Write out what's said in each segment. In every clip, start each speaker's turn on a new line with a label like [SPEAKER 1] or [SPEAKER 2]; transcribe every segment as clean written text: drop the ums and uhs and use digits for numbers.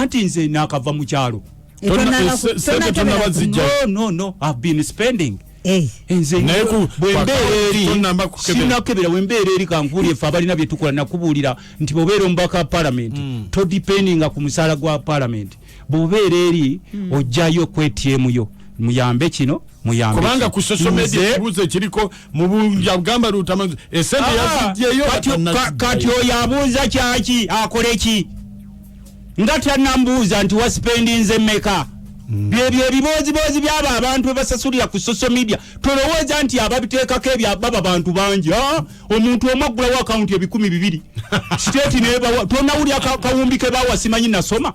[SPEAKER 1] anti nze nakava mu kyalo. No, I've been spending. Enze sinakebera wembeera kankuulye ffe abalina bye tukola nakubuulira nti bobeera omubaka parliament to dependinga ku musaala gwa parliament bobeera eri ojjayo kwetm yo muyambe kino muyambe
[SPEAKER 2] kubanga ku social media kibuze kiriko mu bunja gamba Lutamaguzi esente yazijjeyo
[SPEAKER 1] kati oyabuuza kyaki akoleki ngata nambuuza nti waspendinze meka byebyo ebibozi byaba abantu basasulira ku social media tolowooza nti ababiteekako ebyababa bantu bangi omuntu omwaggula wa account ya 200 state neba tonawulya kawumbi ke bawa simanyi nasoma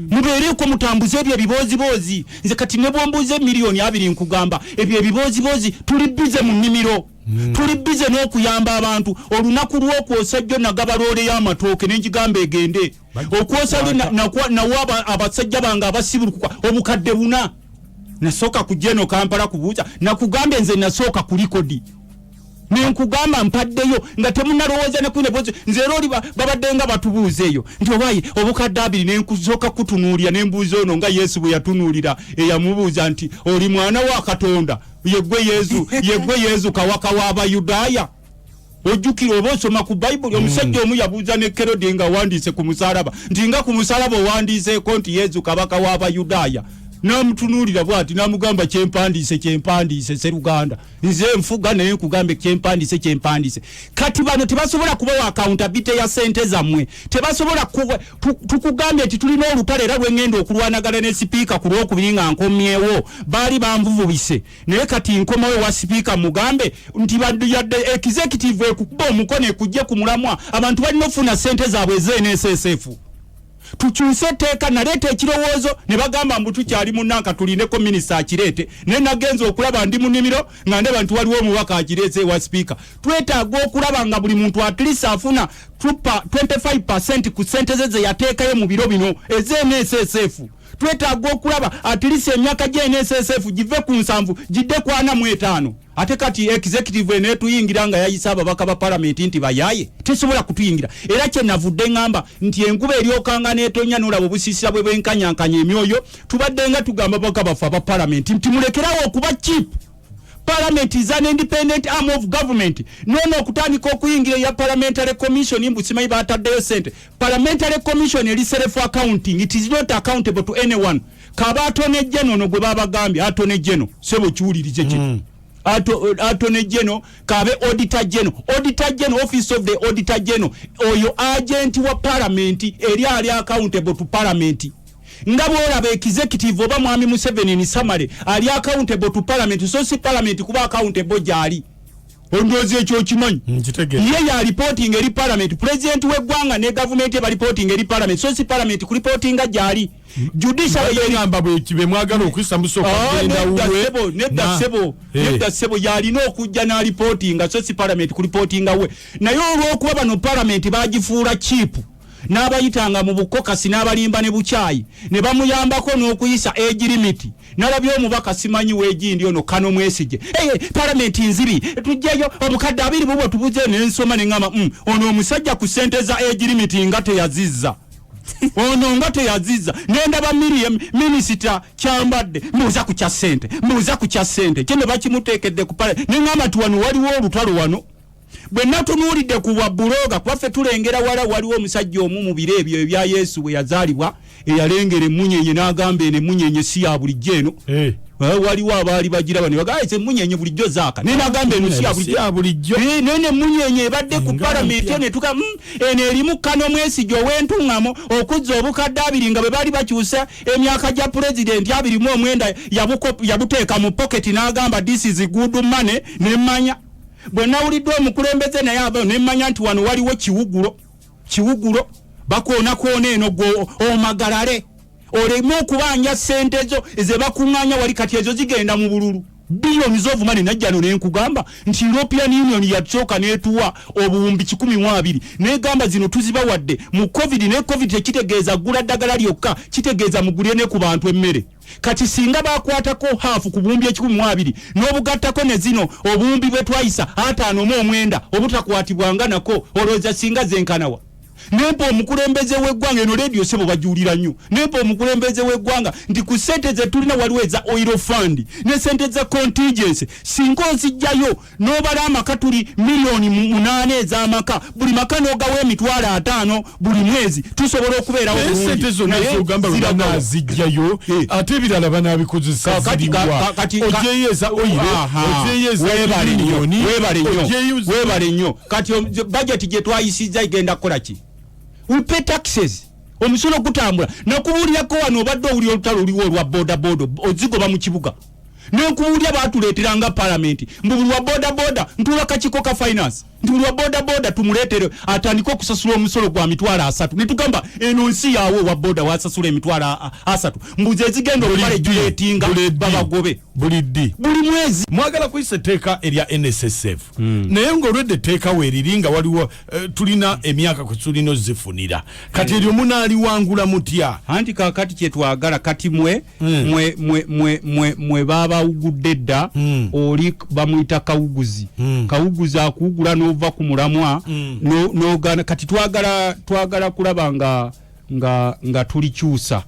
[SPEAKER 1] mubeereko mutambuze ebyo ebibozi nze kati ne bombuze milioni 2 nkugamba ebyo ebibozi tuli bize mu nnimiro tuli bize n'okuyamba abantu olunaku lw'okwosa jjo nagabalole y'amatooke n'enjigamba egende okwosa nawaba abasajja bange abasibulukuka obukadde buna nasooka ku jeno Kampala kubuuza nakugambe nze nasooka ku likodi nenkugamba mpaddeyo nga temunalowooza ne kwine bozi nze loli babadde nga batubuuzeeyo nti obaye obukadde 2 nenkusooka kutunuulira nembuuza ono nga Yesu bwe yatunuulira eyamubuuza nti oli mwana wa Katonda yegwe Yesu kawaka w'Abayudaaya ojjukira oba osoma ku Bible omusajja omu yabuuza ne Kerode nga wandiise ku musalaba nti nga ku musalaba owandiiseeko nti Yesu kabaka w'Abayudaaya namutunuulira bwati namugamba kyempandiise Seruganda nze nfuga naye nkugambe kyempandiise kati bano tebasobola kubawa accountability ya sente zammwe tebasobola tukugambe nti tulina olutale era lwengenda okulwanagala ne sipiika ku lwokubiri nga nkomyewo baali banvuvubise naye kati nkomawe wa sipiika mugambe nti yadde executive ekukuba omukono ekujje ku mulamwa abantu balina ofuna sente zaabwe ZNSSF tukyuse teeka naleeta ekirowoozo ne bagamba mbu tukyali munnanka tulineko minisita akirete naye nagenza okulaba ndi mu nnimiro nga ndeba nti waliwo omubaka akireese wa sipiika twetaaga okulaba nga buli muntu at least afuna 25% ku sente ze yateekayo mu biro bino ez'NSSF twetaaga okulaba at least emyaka gy'NSSF give ku 7 gidde ku 45 ate kati executive ene tuyingira nga yayisa ababaka ba parliament nti bayaye tesobola kutuyingira era kye navudde ngamba nti enkuba eryokanga n'etonya n'olaba obusisira bwe bwenkanyankanya emyoyo tubadde nga tugamba baka bafa ba parliament nti mulekerawo okuba cheap. Parliament is an independent arm of government. Nono okutandika okuyingira ya parliamentary commission imbusimayi bataddeyo sente. Parliamentary commission eri self accounting. It is not accountable to anyone. Kaba atone jeno no gwe babagambye atone jeno sebo kiwulirize kino. Atone jeno kabe auditor general office of the auditor general oyo agent wa parliament eri ali accountable to parliament. Ngabo olaba executive oba mwami Museveni ni summary ali accountable to parliament so si parliament kuba accountable jali ondoze ekyo kimanyi ye ya reporting eri parliament president w'eggwanga ne government eba reporting eri parliament so si parliament ku reportinga jali judicial yengamba bwe kibe mwagala okwisa musoka nedda sebo yali n'okujja na reportinga so si parliament ku reportinga we naye olw'okuba bano parliament bagifuula cheap n'abayitanga mu bukokasi n'abalimba ne bukyayi ne bamuyambako n'okuyisa age limit nalabye omubaka simanyi weegindi ono Kano Mwesige parliament nzibi tujjeyo obukadde 2 bubwo tubuze n'ensoma n'engamba ono omusajja ku sente za age limit nga teyazizza ono nga teyazizza n'endaba minisita kyambadde mbuuza ku kya sente kye ne bakimuteekedde ku pale n'engamba ti wano waliwo olutalo wano bwe natunuulidde ku bwabuloga kwaffe tulengera waliwo omusajja omu mu biro ebyo ebya Yesu bwe yazaalibwa eyalengera emmunyenye n'agamba eno emmunyenye si ya bulijjo eno waliwo abaali bagiraba ne bagamba emmunyenye bulijjo zaaka naye n'agamba eno si ya bulijjo nene emmunyenye ebadde ku palamenti ne tuka eno erimu Kano Mwesige ow'entuŋŋamo okuzza obukadde 2 nga bwe baali bakyusa emyaka gya pulezidenti 29 yabuteeka mu poketi n'agamba this is good money n'emmanya bwe nawulidde omukulembeze naye aba nemmanya nti wano waliwo kiwugulo bakoona eno gwo omagalale olemu okubanja sente zo ze bakuŋŋaanya wali kati ezo zigenda mu bululu billions of money najjano nenkugamba nti European Union yasooka netuwa obuwumbi 12 negamba zino tuzibawadde mu covid ne covid ekitegeeza gula ddagala lyokka kitegeeza mugulye ne ku bantu emmere kati singa bakwatako half ku buwumbi 12 n'obugattako ne zino obuwumbi bwe twayisa 59 obutakwatibwanga nako olowooza singa zenkanawa nempa omukulembeze w'eggwanga eno radio sebo bajulira nnyo nempa omukulembeze w'eggwanga nti ku sente ze tulina waliwo eza oil fund ne sente za contingency singa ozijjayo n'obala amaka tuli miliyoni 8 ez'amaka buli maka n'ogawo emitwalo 5 buli mwezi tusobola okubeerawo
[SPEAKER 2] sente zonna ez'ogamba banazijjayo ate ebirala banaabikozesa kati ojeeyeza oyire ojeeyeza
[SPEAKER 1] weebale nnyo kati budget gye twayisizza igenda kukola ki we pay taxes omusolo gutambula nakubuulirako wano obadde owulira olutalo oliwo olwa bodaboda ozigoba mu kibuga nenkubuulya baatuleeteranga palamenti mbuli wa bodaboda ntuula kakiko ka finance ntuli wa bodaboda tumuleetere atandika okusasula omusolo gwa mitwalo 3 netugamba eno nsi yaawe wa boda wasasula emitwalo 3 mbuzi ezigenda okumala ejuleetinga babagobe
[SPEAKER 2] buli
[SPEAKER 1] mwezi
[SPEAKER 2] mwagala kuyisa etteeka erya NSSF naye ng'olwedde etteeka weeriri nga waliwo tulina emyaka kwe tulina ozifunira kati eryo munaaliwangula mutya
[SPEAKER 1] anti kakati kyetwagala kati mwe baabawugudde dda oli bamuyita kawuguzi akuwugula n'ova ku mulamwa n'ogana kati twagala kulaba nga tulikyusa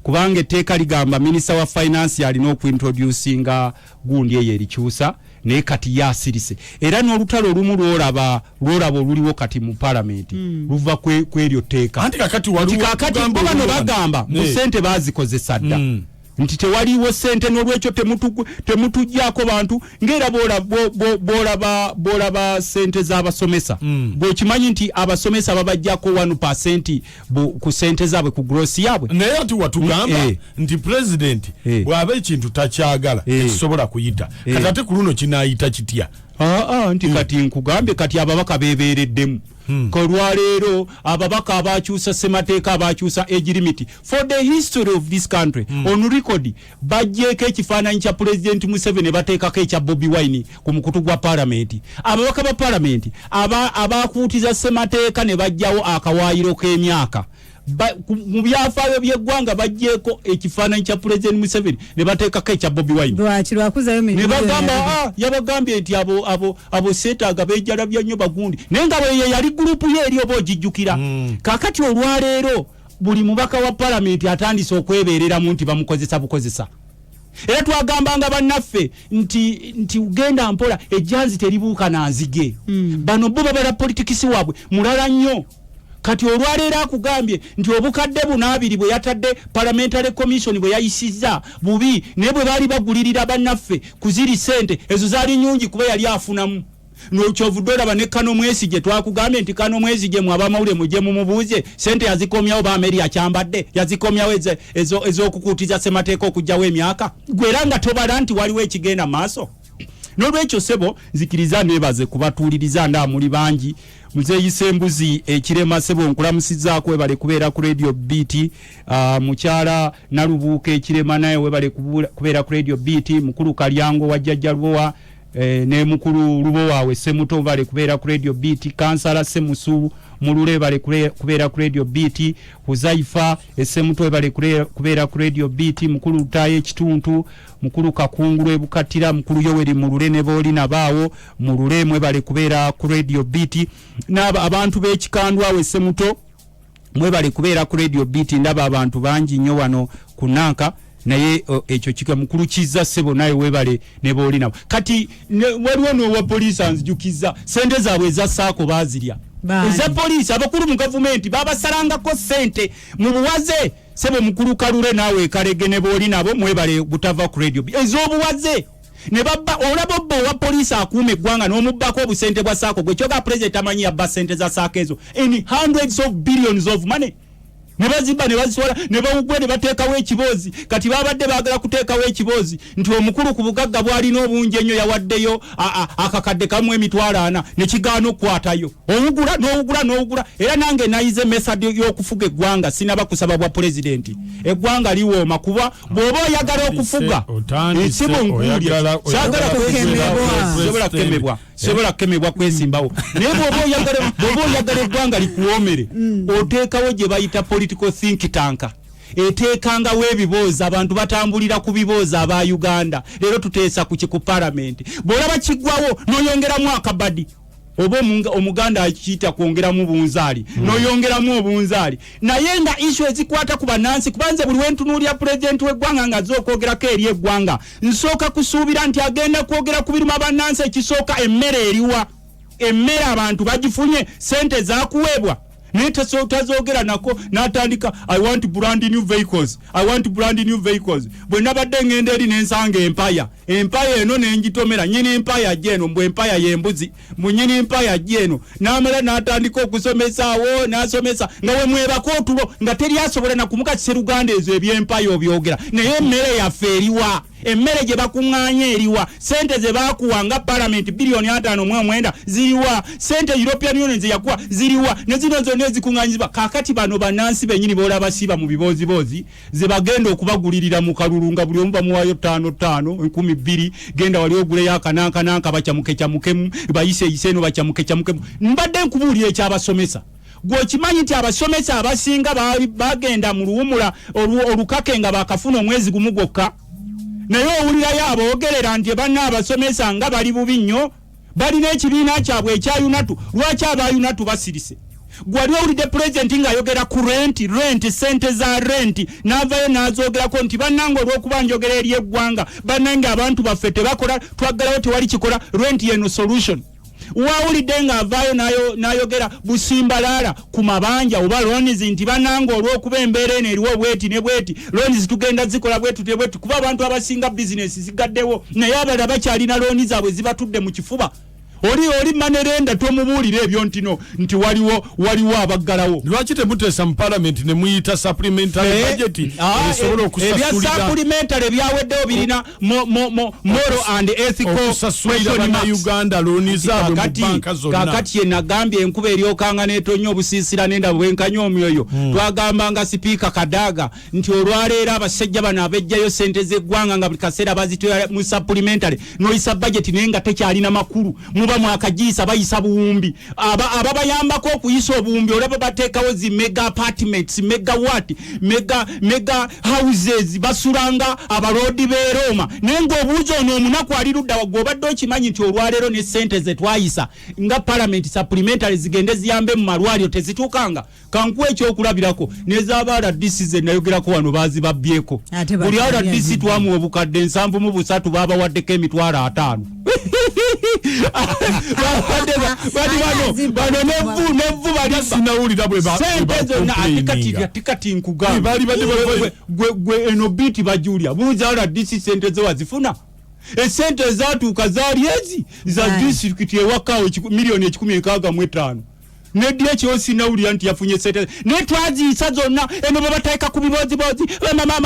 [SPEAKER 1] kubanga etteeka ligamba minisita wa finance alina okuintroducinga gundi eyo erikyusa naye kati yasirise era n'olutalo olumu lwolaba oluliwo kati mu palamenti luva kw'eryo tteeka
[SPEAKER 2] anti kakati bano
[SPEAKER 1] bagamba mu sente bazikozesa dda nti tewaliwo sente n'olwekyo temutujjaako bantu ng'era bwolaba sente z'abasomesa bw'okimanyi nti abasomesa babajjako 1% ku sente zaabwe ku gross yaabwe
[SPEAKER 2] naye ati watugamba nti pulezidenti bw'aba ekintu takyagala tekisobola kuyita kati ate ku luno kinaayita kitya
[SPEAKER 1] nti kati nkugambye kati ababaka beebeereddemu kolwaleero ababaka abakyusa semateeka abakyusa age limit for the history of this country on record bajjeeko ekifaananyi kya President Museveni bateekako ekya Bobi Wine ku mukutu gwa palamenti ababaka ba palamenti abakuutiza semateeka ne bajjawo akawaayiro k'emyaka mu byafaayo by'eggwanga bajjeeko ekifaananyi kya President Museveni ne bateekako ekya Bobi Wine ne bagamba yabagambye nti abo seetaaga beejalabya nnyo bagundi naye nga bwe yali gurupu ye eri oba ogijjukira kaakati olwaleero buli mubaka wa palamenti atandise okwebeereramu nti bamukozesa bukozesa era twagambanga bannaffe nti ugenda mpola ejjanzi teribuuka nanzige bano bo babala politikisi waabwe mulala nnyo kati olwaleero akugambye nti obukadde bunaabiri bwe yatadde parliamentary commission bwe yayisizza bubi naye bwe baali bagulirira bannaffe kuziri sente ezo zaali nyungi kuba yali afunamu n'okyovudde olaba ne Kano Mwesige twakugambye nti Kano Mwesige mwabamawulire mujje mumubuuze sente yazikomyawo baameri akyambadde yazikomyawo ez'okukuutiza semateeka okugjawo emyaka gwera nga tobala nti waliwo ekigenda maaso n'olwekyo sebo nzikiriza nebaze kubatuuliriza nda muli bangi muzeeyise embuzi ekirema sebo nkulamusizzaako webale kubeera ku radio BT mukyala Nalubuuka ekirema naye webale kubeera ku radio BT mukulu Kalyango wa Jjajja Lubowa ne mukulu Lubowa we Semuto bale kubeera ku radio BT kansala Semusu mulule bale kubeera ku radio BT Huzaifa Semuto bale kubeera ku radio BT mukulu Lutaye Kituntu mukulu Kakungulu ebukatira mukulu Yoweri mulule ne booli nabaawo mulule mwe bale kubeera ku radio BT n'aba abantu b'ekikandwa we Semuto mwe bale kubeera ku radio BT ndaba abantu bangi nnyo wano ku Nanka naye ekyo kika mukulu Kizza sebo naye webale ne booli nabo kati waliwo n'owa poliisi anzijukiza sente zaabwe eza saako baazirya eza poliisi abakulu mu gavumenti babasalangako sente mu buwaze sebo mukulu Kalule naawe Kalege ne booli nabo mwebale butava ku radio ez'obuwaze ne babba olaba obbo wa poliisi akuuma eggwanga n'omubbako obusente bwa saako gwe kyoga president amanyi yabba sente za saako ezo in hundreds of billions of money ne bazimba ne bazisola ne bawugwe ne bateekawo ekiboozi kati babadde baagala kuteekawo ekiboozi nti omukulu ku bugagga bwalina obungi ennyo yawaddeyo akakadde kamu emitwalo 4 ne kigaana okukwatayo owugula era nange nayize method y'okufuga eggwanga sinaba kusaba bwa pulezidenti eggwanga liwooma kuba bw'oba oyagala okufuga esibo nkuulya sobola kukemebwa kwesimbawo naye bw'oba oyagala eggwanga likuwoomere oteekawo gye bayita political think tank eteekangawo ebiboozi abantu batambulira ku biboozi aba Uganda leero tuteesa ku parliament bw'olaba kiggwawo n'oyongeramu akabadi oba omuganda akiyita kwongeramu bunzaali noyongeramu obunzaali naye nga issue ezikwata ku bannansi kubanze buli wentunuulya president w'eggwanga nga z'okwogerako eri eggwanga nsooka kusuubira nti agenda kwogera ku biruma bannansi ekisooka emmere eriwa emmere abantu bagifunye sente zakuweebwa naye tazogera nako n'atandika I want brand new vehicles bwe nabadde ngenda eri n'ensanga empaya eno n'engitomera nyini empaya gyeno mbwe empaya y'embuzi munyini empaya gyeno n'amala n'atandika okusomesaawo n'asomesa nga we mwebako otulo nga teri asobola na kumuka kiseruganda ezo eby'empaya obyogera naye emmere yaffe eriwa emmere gye bakuŋŋaanya eriwa sente ze baakuwanga parliament bilioni 5.9 ziriwa sente European Union ze yakuwa ziriwa ne zino zonna ezikuŋŋaanyizibwa kaakati bano bannansi bennyini boolaba siba mu biboozibozi ze bagenda okubagulirira mu kalulu nga buli omu bamuwaayo 5,200 genda wali oguleyo akanankananka bakyamukekemukemu bayise eno bakyamukekemukemu mbadde nkubuulira ekyabasomesa gwokimanyi nti abasomesa abasinga bagenda mu luwumula olukake nga bakafuna omwezi gumu gwokka naye owulirayo aboogerera nti banna abasomesa nga bali bubi nnyo balina ekibiina kyabwe ekya yunatu lwaki aba yunatu basirise gwali owulidde pulezidenti ng'ayogera ku renti sente za renti n'avayo n'azoogerako nti bannange olw'okuba njogera eri eggwanga bannange abantu baffe tebakola twaggalawo tewali kikola renti yeno solution wawulidde ng'avaayo n'ayogera busimbalaala ku mabanja oba loans nti bannange olw'okuba embeera eno eriwo bweti ne bweti loans tugenda zikola bwetu kuba abantu abasinga bizinesi zigaddewo naye abalala bakyalina loans zaabwe zibatudde mu kifuba oli manerenda tomubuulira ebyo ntino nti waliwo abaggalawo
[SPEAKER 2] lwaki temuteesa mu parliament ne muyita supplementary budget esobola okusasulira
[SPEAKER 1] ebya supplementary byaweddewo birina moral and ethical
[SPEAKER 2] okusasulira Uganda looni zaabwe mu banka zonna
[SPEAKER 1] kakati ye nagambye enkuba eryokanga n'etonya obusiisira n'endaba bwenkanya omyoyo twagambanga sipiika Kadaga nti olwaleero abasajja bano abejjayo sente z'eggwanga nga buli kaseera bazitoya mu supplementary n'oyisa budget naye nga tekyalina makulu mwakagiisa bayisa buwumbi ababayambako okuyisa obuwumbi olaba bateekawo zi mega apartments mega houses basulanga abalodi b'e Roma naye ng'obuuza ono omunaku ali ludda waggwe obadde okimanyi nti olwaleero ne sente ze twayisa nga parliament supplementary zigende ziyambe mu malwaliro tezituukanga kankuwa ekyokulabirako n'ezaaba RDC ze nayogerako wano baazibabbyeko buli RDC twamuwa obukadde 7.3 baabawaddeko emitwalo 5 bano nevu bali
[SPEAKER 2] sinawulira
[SPEAKER 1] atikati nkugamba gwe eno biti bajulya buuza RDC sente ze wazifuna esente zatuuka zaali ezi za disitulikiti ewakawo milioni 165 neddi ekyo sinawulira nti yafunye sente netwaziisa zonna eno babateeka ku bibozibozi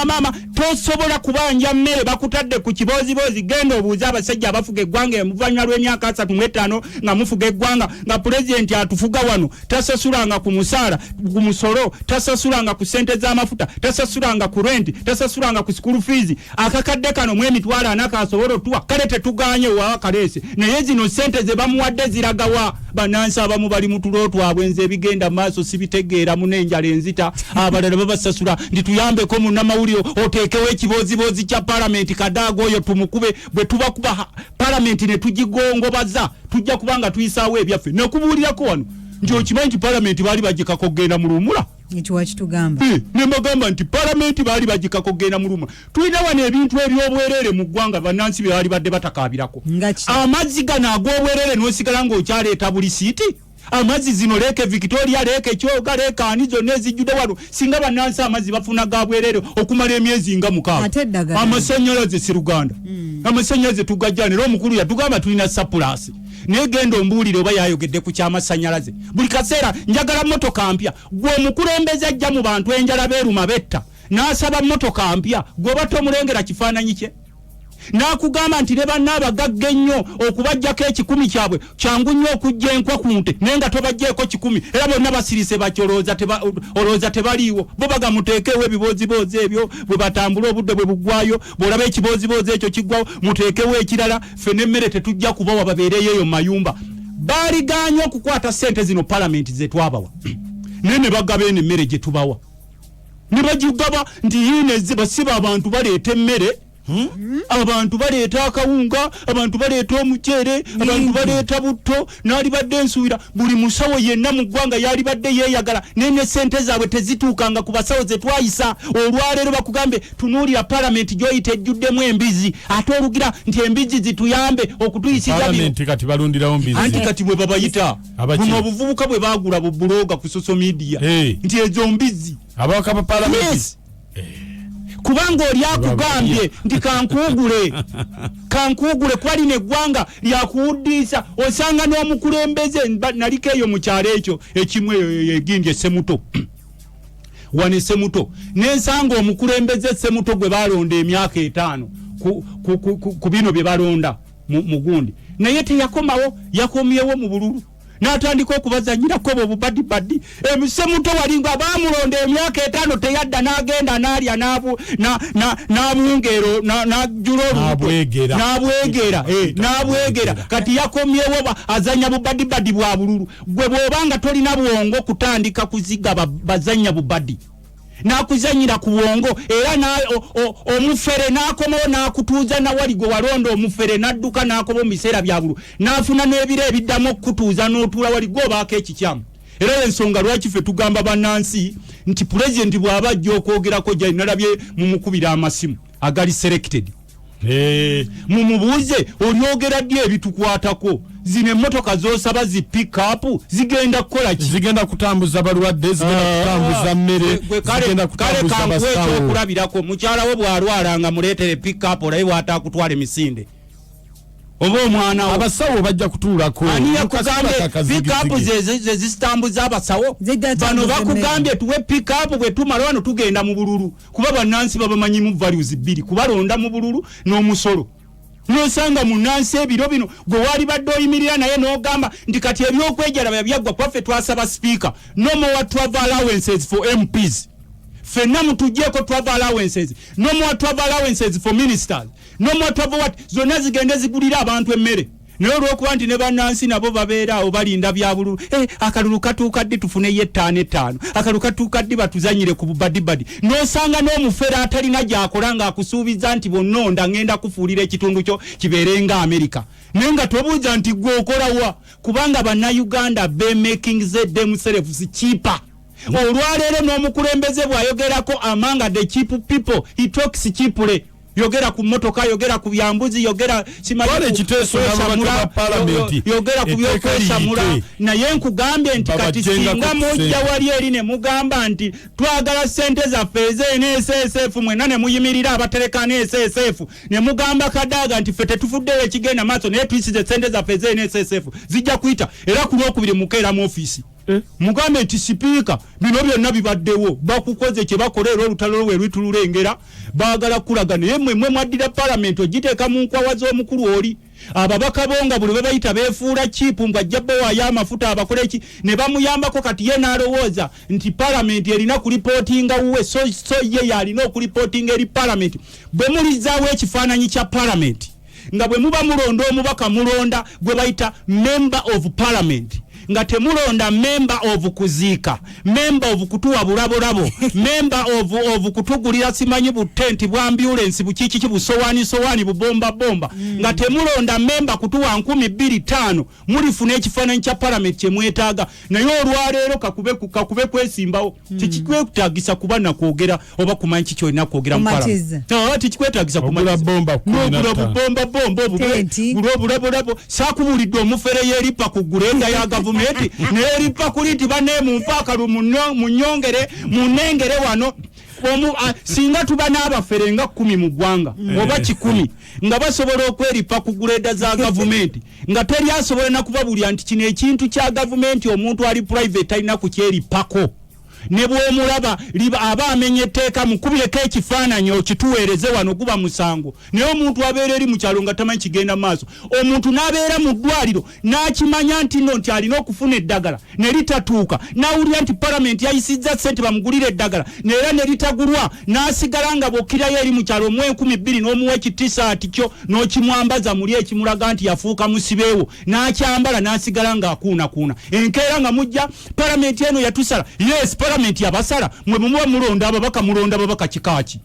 [SPEAKER 1] mama tosobola kubanja mmere bakutadde ku kibozibozi genda obuuza abasajja abafuga eggwanga emuvanyuma lw'emyaka 35 nga mufuga eggwanga nga pulezidenti atufuga wano tasasulanga ku musaala ku musolo tasasulanga ku sente z'amafuta tasasulanga ku renti tasasulanga ku school fees akakadde kano mu emitwalo 4 kasobola otuwa kale tetuganye wa kaleese naye zino sente ze bamuwadde ziragawa bannansi abamu bali mu tulo twabwenze ebigenda maaso sibitegeera munenjala enzita abalala babasasula ndi tuyambeko munnamawulire oteekewo ekibozibozi kya parliament Kadaga oyo tumukube bwe tubakuba parliament ne tugigongobaza tujja kubanga tuyisaawo ebyaffe nekubuulirako wano nti okimanyi nti parliament baali bagikako kugenda mu luwumula
[SPEAKER 3] ekiwakitugamba
[SPEAKER 1] ne mbagamba nti parliament baali bagikako kugenda mu luwumula tulina wano ebintu ebyobwereere mu ggwanga bannansi bye baali badde batakaabirako amazzi gano ag'obwereere n'osigala ng'okyaleeta buli siiti amazzi zino leeke Victoria leeke Kyoga leeke ani zonna ezijjudde wano singa bannansi amazzi bafuna ga bwereere okumala emyezi nga 6 amasannyalaze siruganda amasannyalaze tugajjana era omukulu yatugamba tulina surplus naye genda ombuulire oba yayogedde ku kyamasannyalaze buli kaseera njagala mmotoka mpya gwe omukulembeze ajja mu bantu enjala beeruma betta n'asaba mmotoka mpya gweoba tomulengera kifaananyi kye nakugamba nti ne bannaabagagga ennyo okubajjako 10 kyabwe kyangu nnyo okujja enkwa ku nte naye nga tobajjeeko 10 era bonna basirise olowooza tebaliiwo bo bagamuteekeewo ebibozibozi ebyo bwe batambula obudde bwe buggwayo bw'olaba ekibozibozi ekyo kiggwawo muteekewo ekirala ffe n'emmere tetujja kubawa babeereyo eyo mu mayumba baaliganye okukwata sente zino palamenti ze twabawa naye ne bagaba eno emmere gye tubawa ne bagigaba nti yiinezi basiba abantu baleeta emmere abantu baleeta akawunga, abantu baleeta omuceere, abantu baleeta butto, naali badde ensuubira buli musawo yenna mu ggwanga yali badde yeeyagala naye ne ssente zaabwe tezituukanga ku basawo ze twayisa. Olwaleero bakugambye tunuulira palamenti gy'oyita ejjuddemu embizi ate olugira nti embizi zituyambe okutuyisiza
[SPEAKER 2] kati balundirawo mbizi
[SPEAKER 1] anti kati bwe babayita buno obuvubuka bwe baagula bu buloga ku social media nti ezo mbizi
[SPEAKER 2] abawaka ba palamenti
[SPEAKER 1] kubanga oli akugambye nti kankugule kwali neggwanga lyakuwuddiisa osanga n'omukulembeze naliko eyo mu kyalo ekyo ekimu egindi Essemuto wane Essemuto nensanga omukulembeze Essemuto gwe balonda emyaka 5 ku bino bye balonda mu gundi naye teyakomawo yakomyewo mu bululu n'atandika okubazanyirako bo bubadibadi Essemuto walinga baamulonda emyaka 5 teyadda n'agenda n'alya n'abungero n'ajula n'abwegera kati yakomyewo azanya bubadibadi bwa bululu gwe bw'obanga tolina bwongo kutandika kuziga bazanya bubadi nakuzanyira ku bwongo era omufere n'akomawo n'akutuuza nawali gwe walonda omufere n'adduka n'akoba mu biseera bya bulu n'afuna n'ebiro ebiddamu okutuuza n'otuula wali gwe obaako ekikyamu. Era ensonga lwaki ffe tugamba bannansi nti pulezidenti bw'aba ajja okwogerako gyali nalabye mu mukubira amasimu agali selected mumubuuze olyogera ddi ebitukwatako zino emmotoka z'osaba zi pick up zigenda kukola ki?
[SPEAKER 2] Zigenda kutambuza balwadde, zigenda kutambuza mmere, zigenda kutambuza basawo.
[SPEAKER 1] Okulabirako mukyala wo bw'alwala muleetere pick up olabe bw'ataakutwala emisinde oba omwana
[SPEAKER 2] abasawo bajja kutuulako
[SPEAKER 1] ani yakugambye pick up ze zitambuza abasawo bano bakugambye tuwe pick up bwe tumala wano tugenda mu bululu kuba bannansi babamanyimu values bbiri kubalonda mu bululu n'omusolo nosanga munansi ebiro bino gwe wali badde oyimirira naye n'ogamba nti kati ebyokwejalaba byaggwa kwaffe twasaba speaker no more travel allowances for MPs fenna mutuggyeko travel allowances no more travel allowances for ministers no more travel what zonna zigende zigulira abantu emmere naye olw'okuba nti ne bannansi nabo babeera awo balinda bya bululu akalulu katuuka ddi tufuneyo 5 akalulu katuuka ddi batuzanyire ku bubadibadi n'osanga n'omufere atalina gy'akola ng'akusuubiza nti bonnonda ngenda kufuulira ekitundu kyo kibeere nga America naye nga tobuuza nti gwe okolawa kubanga bannayuganda be making themselves cheaper. Olwaleero n'omukulembeze bw'ayogerako amanga the cheap people he talks cheaply yogera ku motoka yogera ku byambuzi yogera yogera ku byokwesamula naye nkugambye nti kati singa mujja wali eri ne mugamba nti twagala ssente zaffe ez'NSSF mwena ne muyimirira abatereka NSSF ne mugamba Kadaga nti ffe tetufuddeyo ekigenda maaso naye tuyisize ssente zaffe ez'NSSF zijja kuyita era ku lwokubiri mukeera mu ofiisi mugambe nti sipiika bino byonna bibaddewo bakukoze kye bakola era olutalo lwe lwitululengera baagala kulaga naye mmwe mwaddira palamenti ogiteeka mu nkwawa z'omukulu oli ababaka bonga buli bebayita beefuula chipu ng'ajja bowaayo amafuta abakola eki ne bamuyambako kati ye n'alowooza nti palamenti erina kulipootinga wuwe so ye yalina okulipootinga eri palamenti bwe mulizaawo ekifaananyi kya palamenti nga bwe muba mulonda omubaka mulonda gwe bayita member of parliament nga temulonda member of kuziika member of kutuwa bulabolabo member of kutugulira simanyi butenti bwa ambulance bukiki busowaani bubomba nga temulonda member kutuwa 2,500 mulifuna ekifaananyi kya parliament kye mwetaaga naye olwaleero kakube kwesimbawo tekikwetagisa kuba na kwogera oba kumanyi kiki olina kwogera mu parliament tekikwetagisa kumala bomba bulabo saakubulidde omufere yeeripa ku gulenda ya gavumenti neeripa kuliti bane mu mpakalu mu nnyongere mu nnengere wano singa tuba n'abafere nga 10 mu ggwanga oba 10 nga basobola okweripa ku gulenda za gavumenti nga teri asobola na kubabulya nti kino ekintu kya gavumenti omuntu ali private alina kukyeripako ne bw'omulaba aba amenye etteeka mukubireko ekifaananyi okituweereze wano guba musango naye omuntu abeera eri mu kyalo nga tamanyi kigenda maaso omuntu n'abeera mu ddwaliro n'akimanya nti nno nti alina okufuna eddagala ne litatuuka n'awulira nti palamenti yayisizza ssente bamugulira eddagala neera ne litagulwa n'asigala nga bw'okkirayo eri mu kyalo omuwa 2,000 n'omuwa ekitisaati kyo n'okimwambaza muli ekimulaga nti yafuuka musibeewo n'akyambala n'asigala ng'akuunakuuna enkeera nga mujja palamenti eno yatusala yes palamenti abasala mwe muba mulonda ababaka kikaaki.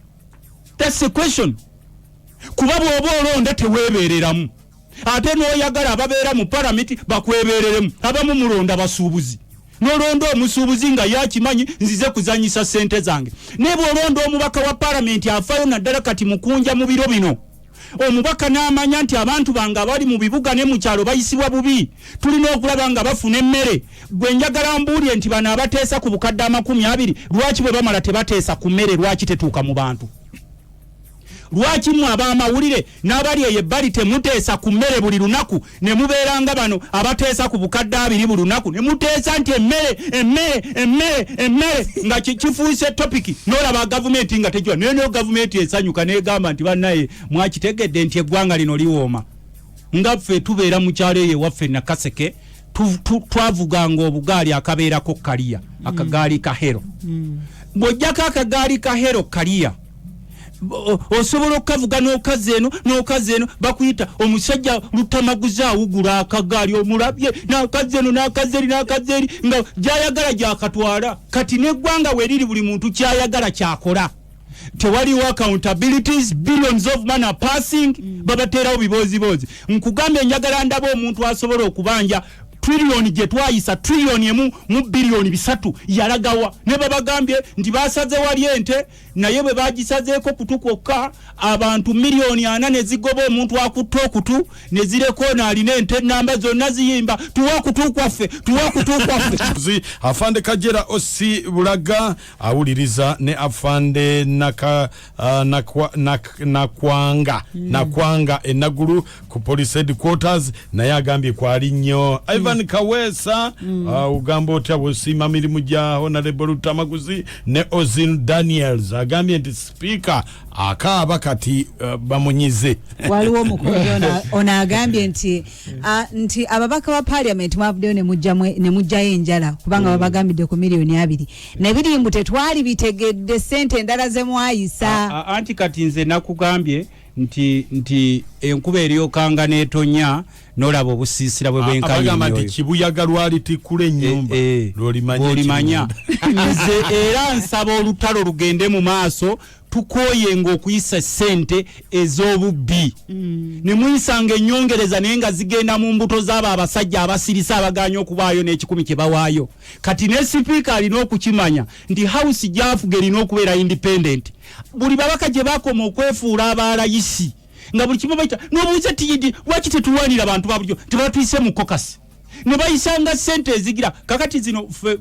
[SPEAKER 1] That's the question. kuba bw'oba olonda teweebereramu ate n'oyagala ababeera mu palamenti bakwebereremu abamu mulonda basuubuzi n'olonda omusuubuzi nga yakimanyi nzize kuzanyisa ssente zange ne bw'olonda omubaka wa palamenti afaayo naddala kati mukunja mu biro bino omubaka n'amanya nti abantu bange abali mu bibuga ne mu kyalo bayisibwa bubi tulina okulaba nga bafuna emmere gwe njagala mbuulye nti bano abateesa ku bukadde 20 lwaki bwe bamala tebateesa ku mmere lwaki tetuuka mu bantu lwaki mwe ab'amawulire n'abali eyo ebbali temuteesa ku mmere buli lunaku ne mubeeranga bano abateesa ku bukadde 2 buli lunaku ne muteesa nti emmere nga kifuuse topiki n'olaba gavumenti nga tejwa neneyo gavumenti esanyuka n'egamba nti bannaye mwakitegedde nti eggwanga lino liwooma nga ffe tubeera mu kyalo eyo ewaffe Nakaseke twavuganga obugaali akabeerako kaliya akagaali ka hero bw'ojjako akagaali ka hero kaliya osobola okavuga n'okazi eno bakuyita omusajja Lutamaguzii awugula akagaali omulabye n'akazi eno n'akazi eri nga gyayagala gyakatwala kati n'eggwanga weeriri buli muntu kyayagala kyakola tewaliwo accountabilities billions of money are passing babateerawo biboozibozi nkugambye njagala ndaba omuntu asobola okubanja trillion gye twayisa trillion emu mu billion 3 yalagawa ne babagambye nti basaze wali ente naye bwe bagisazeeko kutukoka abantu million 4 ne zigoba omuntu akutta okutu ne zireko n'alina ente namba zonna ziyimba tuwa kutu kwaffe
[SPEAKER 2] afande Kajera Osi Bulaga awuliriza ne afande nakwanga enagulu ku police headquarters naye agambye kwali nnyo Ivan Kawesa ugamba otya bw'osiima mirimu gya Hon.Lutamaguzii Lutamaguzii ne Ozin Daniels agambye nti speaker akaaba kati bamunyize
[SPEAKER 3] waliwo omukunjo ono agambye nti ababaka ba parliament mwavuddeyo ne mujjayo enjala kubanga babagambidde ku miliyoni 2 nebirimbu tetwali bitegedde ssente endala ze mwayisa
[SPEAKER 1] anti kati nze nakugambye nti enkuba eriyokanga n'etonya n'olaba obusiisira bwe
[SPEAKER 2] bwenkabagamba nti kibuyaga lwali tikkula ennyumba
[SPEAKER 1] lwolimanya nze era nsaba olutalo lugende mu maaso tukooyenga okuyisa ssente ez'obubbi ne muyisanga ennyongereza naye nga zigenda mu mbuto z'abo abasajja abasirisa abaganya okubaayo n'ekikumi kye bawaayo kati ne sipiika alina okukimanya nti house gy'afuga erina okubeera independent buli babaka gye bakoma okwefuula abalayisi nga buli kimu bayita n'obuuza tiyidi lwaki tetuwanira abantu babulijjo tebatuyise mu kokasi ne bayisanga ssente ezigira kakati zino fe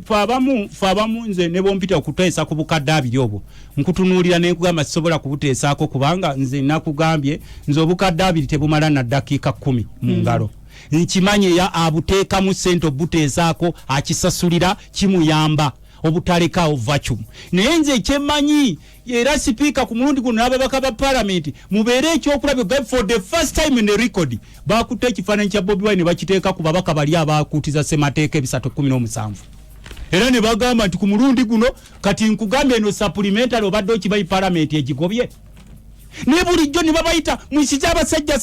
[SPEAKER 1] abamu nze ne bompita okuteesa ku bukadde 2 obwo nkutunuulira ne nkugamba sisobola kubuteesaako kubanga nze nakugambye nze obukadde 2 tebumala na dakiika 10 mu ngalo nkimanye ya abuteekamu ssente obuteesaako akisasulira kimuyamba obutalekaawo vacuum naye nze ekyemanyi era sipiika ku mulundi guno n'ababaka ba parliament mubeere ekyokulabyo for the first time in the record bakutte ekifaananyi kya Bobi Wine ne bakiteeka ku babaka bali abakuutiza ssemateeka 317 era ne bagamba nti ku mulundi guno kati nkugambye eno supplementary obadde okibayi parliament egigobye ne bulijjo ne babayita mwisize abasajja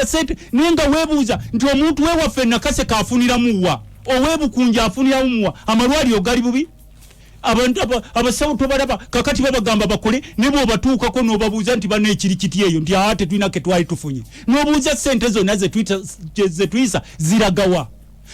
[SPEAKER 1] ssente naye nga weebuuza nti omuntu wewaffe Nakaseke afuniramu wa oweebukunja afuniramu wa amalwaliro gali bubi abantu abasawo tobalaba kakati babagamba bakole ne bw'obatuukako n'obabuuza nti bano ekiri kiti eyo nti ate tulina ke twali tufunye n'obuuza ssente zonna ze tuyisa ziragawa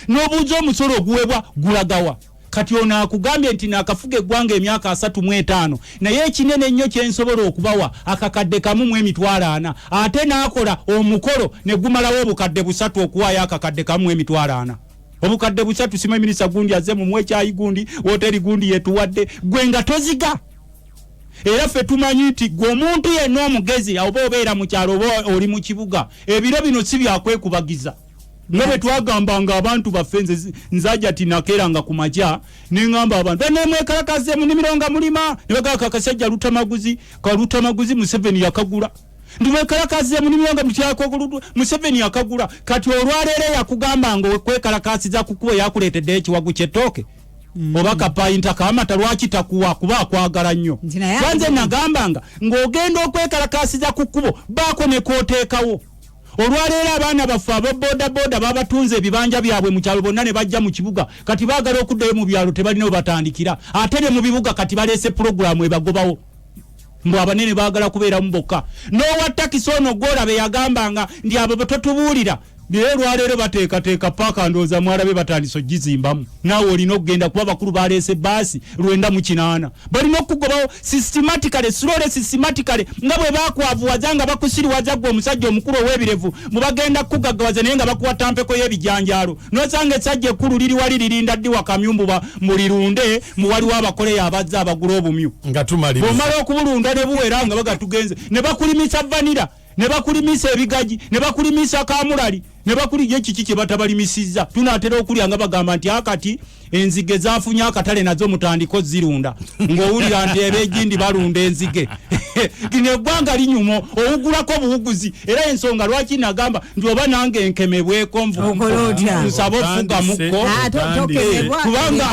[SPEAKER 1] n'obuuza omusolo oguweebwa gulagawa kati ono akugambye nti naakafuga eggwanga emyaka 35 naye ekinene ennyo kyensobola okubawa akakadde kamu mu emitwalo 4 ate n'akola omukolo ne gumalawo obukadde 3 okuwaayo akakadde kamu mu emitwalo 4 obukadde 3 sima minisita gundi azze mu mwekyayi gundi woteri gundi yetuwadde gwe nga toziga era ffe tumanyi nti gwe omuntu yenna omugezi oba obeera mu kyalo oba oli mu kibuga ebiro bino si byakwekubagiza nga bwe twagambanga abantu baffe nzajja tinakeeranga ku makya ne ngamba abantu banemwekalakaze mu nnimiro nga mulima ne bagaka akasajja Lutamaguzii Museveni yakagula ndimwekalakaze mu nnimiro nga mutyako Museveni yakagula kati olwaleero yakugamba nga okwekalakasiza kukuba yakuleetedde ekiwagu ky'ettooke oba kapayinta kaamata lwaki takuwa kuba akwagala nnyo lwanze nagambanga ng'ogenda okwekalakasiza ku kkubo baako ne kooteekawo olwaleero abaana baffe ababoodaboda babatunze ebibanja byabwe mu kyalo bonna ne bajja mu kibuga kati baagala okuddayo mu byalo tebalina we batandikira ate ne mu bibuga kati baleese pulogulaamu ebagobawo mbu abanene baagala kubeera mu bokka n'owa takisi ono gw'olabe yagambanga ndi abo betotubuulira lwaleero bateekateeka paaka ndowooza mwalabe batandise ogizimbamu naawe olina okugenda kuba bakulu baleese baasi 98 balina okugobawo systematically nga bwe bakwavuwaza nga bakusiriwaza gwe omusajja omukulu ow'ebirevu mubagenda kukugaggawaza naye nga bakuwa tampeko y'ebijanjaalo nosanga essajja ekkulu liri wali lirinda ddi wakamyumbu mulirunde muwaliwo abakoleyo abazze abagula obumyu bw'omala okubulunda ne buwera nga bagatugenze ne bakulimisa vanira ne bakulimisa ebigaji ne bakulimisa kamulali ne bakulije kiki kye batabalimisiza tunatera okulya nga bagamba nti akati enzige zafunye akatale nazo mutandiko zirunda ng'owulira nti ebejindi balunda enzige gino eggwanga linyumo owugulako obuwuguzi era ensonga lwaki nagamba nti oba nange enkemebweko nsaba ofuga mukko kubanga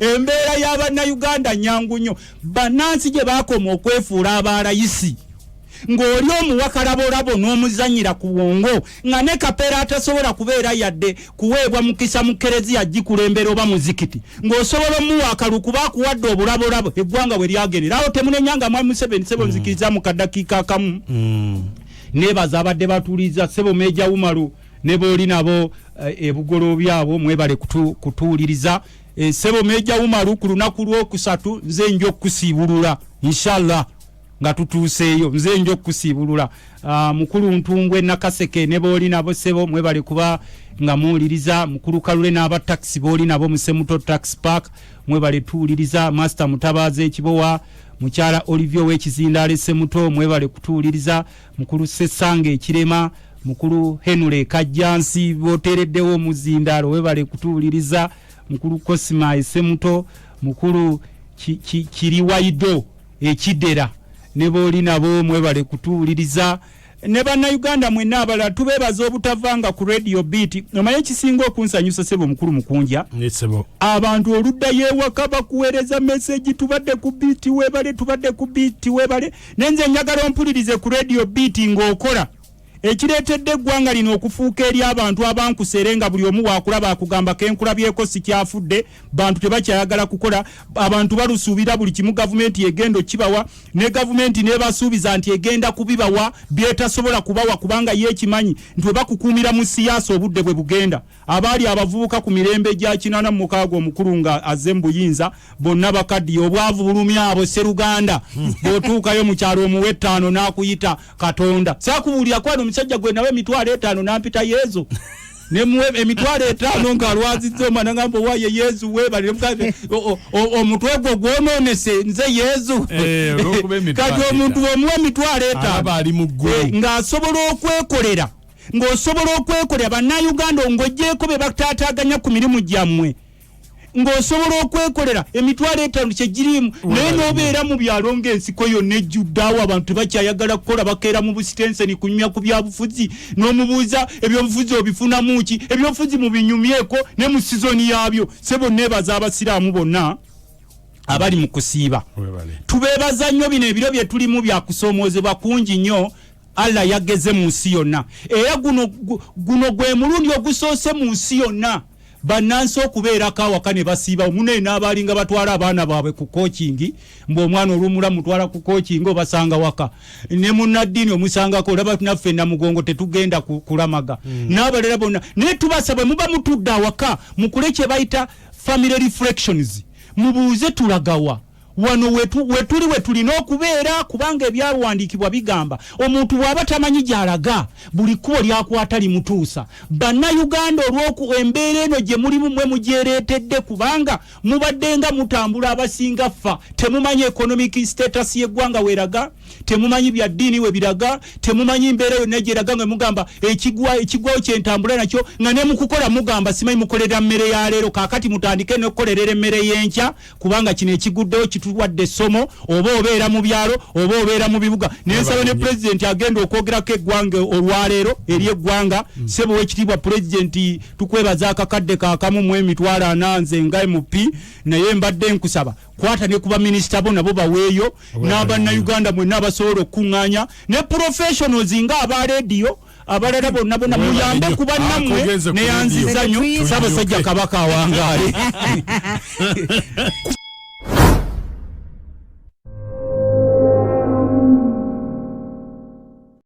[SPEAKER 1] embeera y'abannayuganda nyangu nnyo bannansi gye bakoma okwefuula abalayisi ng'oli omuwakalabolabo n'omuzanyira ku bwongo nga ne kapeera atasobola kubeera yadde kuweebwa mukisa mu kereziya gikulembera oba muzikiti ng'osobola omuwa akaluku bakuwadde obulabolabo eggwanga bwe lyagendera awo temunenyanga mwami Museveni sebo nzikiriza mu kaddakiika akamu nebaza abadde batuuliza sebo Meeja Umaru ne booli nabo ebugolo byabo mwebale kutuuliriza sebo Meeja Umaru ku lunaku lwokusatu nze nja okusiibulula inshallah nga tutuuseeyo nze nja okusiibulula mukulu Ntungwe Nakaseke ne booli nabo sebo mwebale kuba nga muwuliriza mukulu Kalule n'aba taxi booli nabo Musemuto Tax Park mwebale tuwuliriza Master Mutabaazi Ekibowa mukyala Olivia w'Ekizindaalo Semuto mwebale kutuwuliriza mukulu Sesange Ekirema mukulu Henry Kajjansi botereddewo Muzindaalo webale kutuwuliriza mukulu Cosima Semuto mukulu Kiriwaido Ekidera ne booli nabo mwebale kutuwuliriza ne bannayuganda mwenna abalala tubeebaza obutavanga ku radio beat omanyi ekisinga okunsanyusa sebo mukulu Mukunja abantu oluddayo ewaka bakuweereza message tubadde ku beat webale nenze njagala ompulirize ku radio beat ng'okola ekireetedde eggwanga lino okufuuka eri abantu abankuserenga buli omu waakulaba akugamba kenkulabyeko sikyafudde bantu tebakyayagala kukola abantu balusuubira buli kimu gavumenti egenda kibawa ne gavumenti nebasuubiza nti egenda kubibawa byetasobola kubawa kubanga yekimanyi nti we bakukuumira mu siyaasa obudde bwe bugenda abaali abavubuka ku mirembe gya 86 omukulu nga azze mu buyinza bonna bakaddi obwavu bulumya abo Seruganda bw'otuukayo mu kyalo omuwe 5 n'akuyita Katonda saakubuulira kwano omusajja gwe nawe 5 nampita Yezu nemuwe 5 ng'alwazizza omwana ngamba owaye Yezu weebale omutwe gwo gwononese nze Yezu kati omuntu omuwe 5 ng'asobola okwekolera ng'osobola okwekolera bannayuganda ng'oggyeko be bataataaganya ku mirimu gyammwe ng'osobola okwekolera 5 kyegirimu naye n'obeera mu byalo ng'ensiko yonna ejjuddeawo abantu tebakyayagala kukola bakeera mu busitenseni kunyumya ku byabufuzi n'omubuuza ebyobufuzi obifunamu ki ebyobufuzi mubinyumyeko ne mu sizoni yaabyo sebo neebaza abasiraamu bonna abali mu kusiiba tubeebaza nnyo bino ebiro bye tulimu byakusoomoozebwa kungi nnyo Allah yageze mu nsi yonna era guno gwe mulundi ogusoose mu nsi yonna bannansi okubeerako awaka ne basiiba omunene n'abaalinga batwala abaana baabwe ku coaching ng'omwana olumula mutwala ku coaching obasanga waka ne munnaddiini omusangako olaba naffe Namugongo tetugenda kulamaga n'abalala bonna naye tubasaba muba mutudde awaka mukule kye bayita family reflections mubuuze tulagawa wano wetulina okubeera kubanga ebyawandiikibwa bigamba omuntu bw'aba tamanyi gy'alaga buli kkubo lyakwata limutuusa bannayuganda embeera eno gye mulimu mwe mugyereetedde kubanga mubadde nga mutambula abasinga ffa temumanyi economic status y'eggwanga weeraga temumanyi bya ddiini we biraga temumanyi mbeera yonna gyeraga nga mugamba ekigwawo kyentambula nakyo nga ne mukukola mugamba simanyi mukolera mmere ya leero kaakati mutandike n'okukolerera emmere y'enkya kubanga kino ekiguddewo wadde somo oba obeera mu byalo oba obeera mu bibuga nensaba ne president agenda okwogerako eggwanga olwaleero eri eggwanga sebo w'ekitiibwa president tukwebaza akakadde kaakamu mu 40 nze nga MP naye mbadde nkusaba kwata ne kuba minisita bo nabo baweeyo n'abannayuganda mwenna abasobola okuŋŋaanya ne professionals nga aba radio abalala bonna muyambe ku bannammwe neyanziza nnyo Ssaabasajja Kabaka awangaale